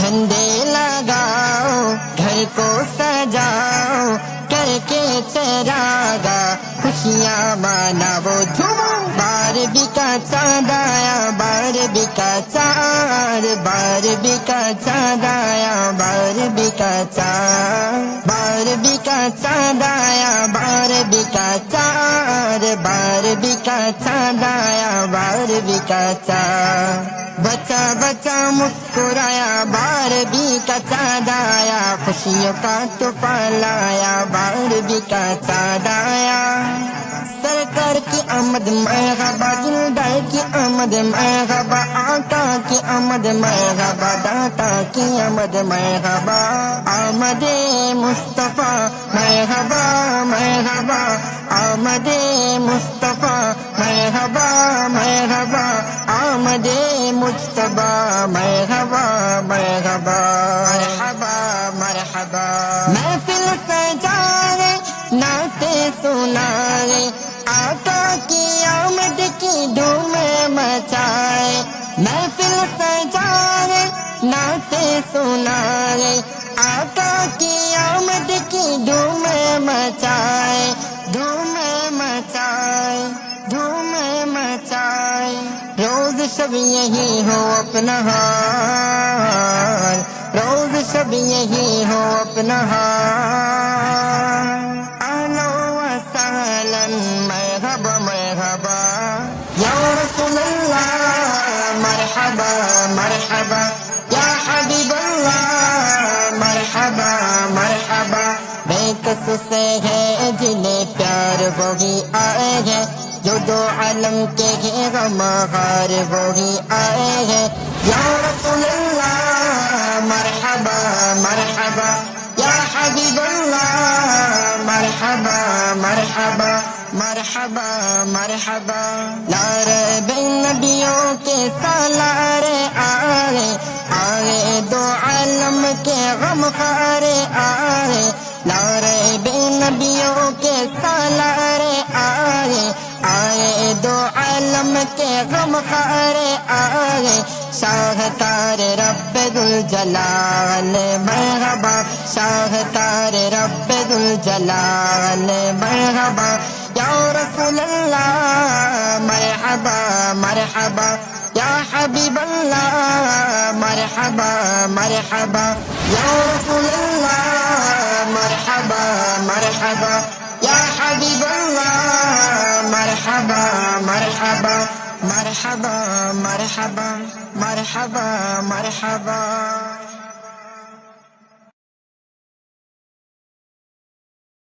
جھنڈے لگاؤ گھر کو سجاؤ کر کے چراغا خوشیاں مناؤ جھومو باربی کا چاند آیا باربی کا چاند باربی کا چاند آیا باربی کا چاند باربی کا چاند آیا باربی کا چاند باربی کا چاند آیا باربی کا چاند بچہ بچہ مسکرایا باربی کا چاند آیا خوشیوں کا طوفان لایا باربی کا چاند آیا سرکار کی آمد مرحبا دلدار کی آمد مرحبا آقا کی آمد مرحبا داتا کی آمد مرحبا آمد مصطفیٰ مرحبا مرحبا آمد مصطفیٰ مرحبا مرحبا آمد مجتبی مرحبا مرحبا مرحبا مرحبا محفل سجارے نعتیں سنائے آقا کی آمد کی دھوم مچائے محفل سجارے نعتیں سنائے آقا کی آمد کی دھوم مچائے دھوم مچائے دھوم مچائے روز شب یہی ہو اپنا حال روز شب یہی ہو اپنا حال اہلا و سہلا مرحبا مرحبا یا رسول اللہ مرحبا مرحبا یا حبیب اللہ مرحبا مرحبا بے کس سے ہے جنہیں پیار وہی آئے ہیں جو دو عالم کے ہیں غم خار وہی آئے ہیں یا رسول اللہ مرحبا مرحبا یا حبیب اللہ مرحبا مرحبا مرحبا مرحبا لارے بن نبیوں کے سالارے آئے آئے دو عالم کے غم خارے آئے لارے بن نبیوں کے سالارے آئے آئے دو عالم کے غم خارے آئے شاہکار رب ذوالجلال مرحبا شاہکار رب ذوالجلال مرحبا یا رسول اللہ مرحبا مرحبا یا حبیب اللہ مرحبا مرحبا یا رسول اللہ مرحبا مرحبا یا حبیب اللہ مرحبا مرحبا مرحبا مرحبا مرحبا مرحبا